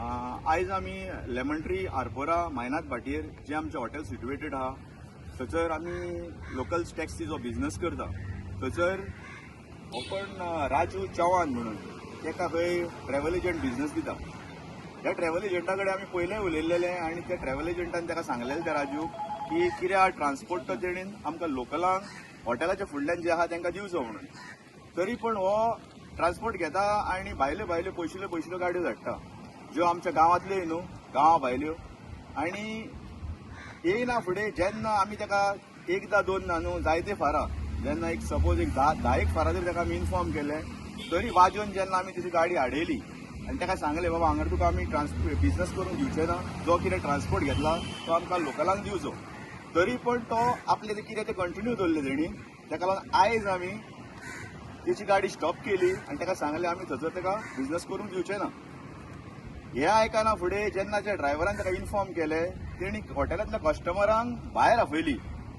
आयज आमी lemon tree Arpora मायनाथ भाटीर जे आमचे हॉटेल सिट्युएटेड आहा थंयसर आमी लोकल टॅक्सीचो बिझनेस करता. थंयसर ओपन राजू चव्हाण म्हणून तेका खंय ट्रॅव्हल एजंट बिझनेस दिता. त्या ट्रॅव्हल एजंटा कडेन आमी पयलें उलयल्लेले आनी त्या ट्रॅव्हल एजंटान ताका सांगलेलें त्या राजू की कित्याक ट्रान्सपोर्ट तो तेणीन आमकां लोकलांक हॉटेलाच्या फुडल्यान जे आहा तांकां दिवचो म्हणून. तरी पण हो ट्रान्सपोर्ट घेता आनी भायल्यो भायल्यो पयशिल्यो गाडयो धाडटा ज्यो आमच्या गांवांतल्यो न्हू, गांवां भायल्यो. आनी येयना फुडें जेन्ना आमी ताका एकदां दोनदां न्हू जायते फारां जेन्ना एक सपोज एक धा एक फारां जर ताका आमी इन्फॉर्म केलें तरी वाजोवन जेन्ना आमी तेजी गाडी हाडयली आनी ताका सांगलें बाबा हांगर तुका आमी बिझनेस करून दिवचें ना, जो कितें ट्रान्सपोर्ट घेतला तो आमकां लोकलांक दिवचो. तरी पण तो आपलें कितें तें कंटिन्यू दवरलें तेणी. ताका लागून आयज आमी तेची गाडी स्टॉप केली आनी ताका सांगलें आमी थंयसर ताका बिझनेस करून दिवचें ना. हें आयकना फुडें जेन्ना त्या ड्रायव्हरान ताका इन्फॉर्म केलें तेणी हॉटेलांतल्या कस्टमरांक भायर आपयली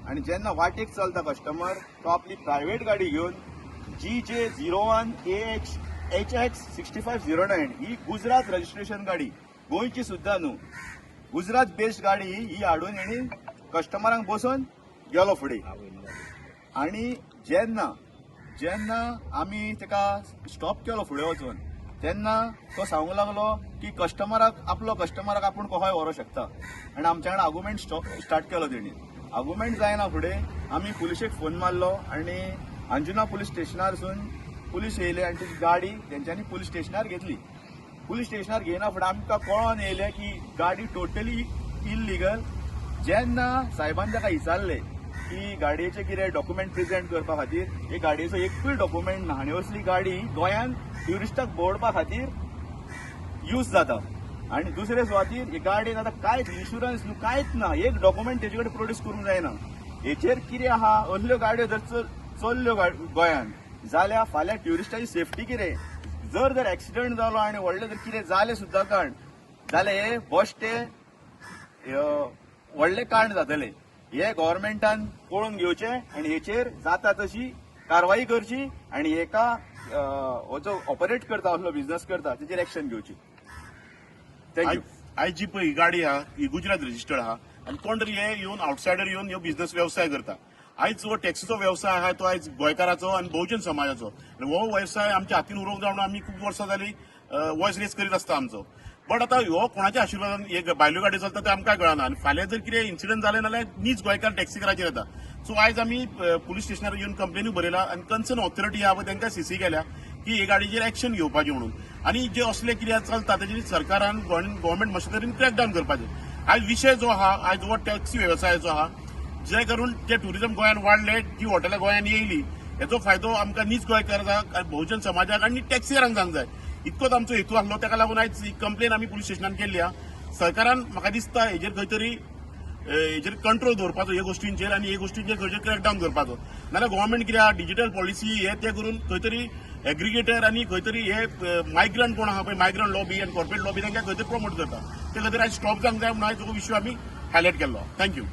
आनी जेन्ना वाटेक चलता कस्टमर तो आपली प्रायवेट गाडी घेवन GJ01 AH HX6509 ही गुजरात रजिस्ट्रेशन गाडी, गोंयची सुद्दां न्हू, गुजरात बेस्ड गाडी ही हाडून हेणी कस्टमरांक बसोवन गेलो फुडें. आनी जेन्ना आमी ताका स्टॉप केलो फुडें वचून तेन्ना तो सांगूंक लागलो की कस्टमराक आपूण खंय व्हरोंक शकता. आनी आमच्या कडेन आर्ग्युमेंट स्टार्ट केलो तेणी. आर्ग्युमेंट जायना फुडें आमी पुलिशेक फोन मारलो आनी अंजुना पुलीस स्टेशनारसून पुलीस येयले आनी ती गाडी तेंच्यांनी पुलीस स्टेशनार घेतली. पुलीस स्टेशनार घेयना फुडें आमकां कळोन येयलें की गाडी टोटली इल्लिगल. जेन्ना सायबान ताका विचारलें की गाडयेचे कितें डॉक्युमेंट प्रेजेंट करपा खातीर, हे गाडयेचो एकूय डॉक्युमेंट ना आनी असली गाडी गोंयांत ट्युरिस्टाक भोंवडपा खातीर यूज जाता. आनी दुसरे सुवातीर ही गाडयेन आतां कांयच इन्शुरन्स न्हू कांयच ना, एक डॉक्युमेंट तेजे कडेन प्रोड्यूस करूंक जायना. हेचेर कितें आहा, असल्यो गाडयो जर चल्ल्यो गोंयांत जाल्यार फाल्यां ट्युरिस्टाची सेफ्टी कितें, जर एक्सिडंट जालो आनी व्हडलें जर कितें जालें सुद्दां काण जाल्यार हे बश्टे व्हडलें कांड जातलें. हे गव्हर्मेंटान पळोवन घेवचें आनी हेचेर जाता तशी कारवाई करची आनी हेका हो जो ऑपरेट करता असलो बिझनेस करता तेचेर एक्शन घेवची. थँक्यू. आयज जी पळय ही गाडी आहा ही गुजरात रजिस्टर्ड आहा आनी कोण तरी हे येवन आउटसायडर येवन ह्यो बिझनेस व्यवसाय करता. आयज जो टॅक्सीचो व्यवसाय आहा तो आयज गोंयकाराचो आनी बहुजन समाजाचो आनी हो व्यवसाय आमच्या हातीन उरोवंक जावन आमी खूब वर्सां जालीं वॉयस रेस करीत आसता आमचो. बट आतां ह्यो कोणाच्या आशिर्वादान हे भायल्यो गाडी चलता ते आमकां कळना आनी फाल्यां जर कितें इन्सिडंट जालें जाल्यार नीज गोंयकार टॅक्सीकाराचेर येता. सो आयज आमी पुलीस स्टेशनार येवन कंप्लेनूय बरयला आनी कन्सर्न ऑथॉरिटी आहा पळय तांकां सीसी केल्या की हे गाडयेचेर एक्शन घेवपाचें म्हणून. आनी जे असले कितें चलता तेजेर सरकारान गव्हर्मेंट मातशें क्रॅकडावन करपाचें. आयज विशय जो आहा आयज हो टॅक्सी वेवसायाचो आहा जे करून जे ट्युरिझम गोंयांत वाडले, जी हॉटेलां गोंयांत येयली हेचो फायदो आमकां नीज गोंयकारांक आनी बहुजन समाजाक आनी टॅक्सीकारांक जावंक जाय. इतकोच आमचो हेतू आसलो. ताका लागून आयज ही कंप्लेन आमी पुलीस स्टेशनान केल्ली आहा. सरकारान म्हाका दिसता हेजेर खंय तरी हेजेर कंट्रोल दवरपाचो ह्या गोष्टींचेर आनी हे गोष्टींचेर खंयचेर क्रॅकडावन करपाचो. नाल्यार गव्हर्मेंट कितें आहा डिजिटल पॉलिसी हे ते करून खंय तरी एग्रिगेटर आनी खंय तरी हे मायग्रंट कोण आहा पळय मायग्रंट लॉबी आनी कॉर्पोरेट लॉबी तांकां खंय तरी प्रमोट करता. ते खातीर आयज स्टॉप जावंक जाय म्हणून आयज हो इश्यू आमी हायलायट केल्लो. थँक्यू.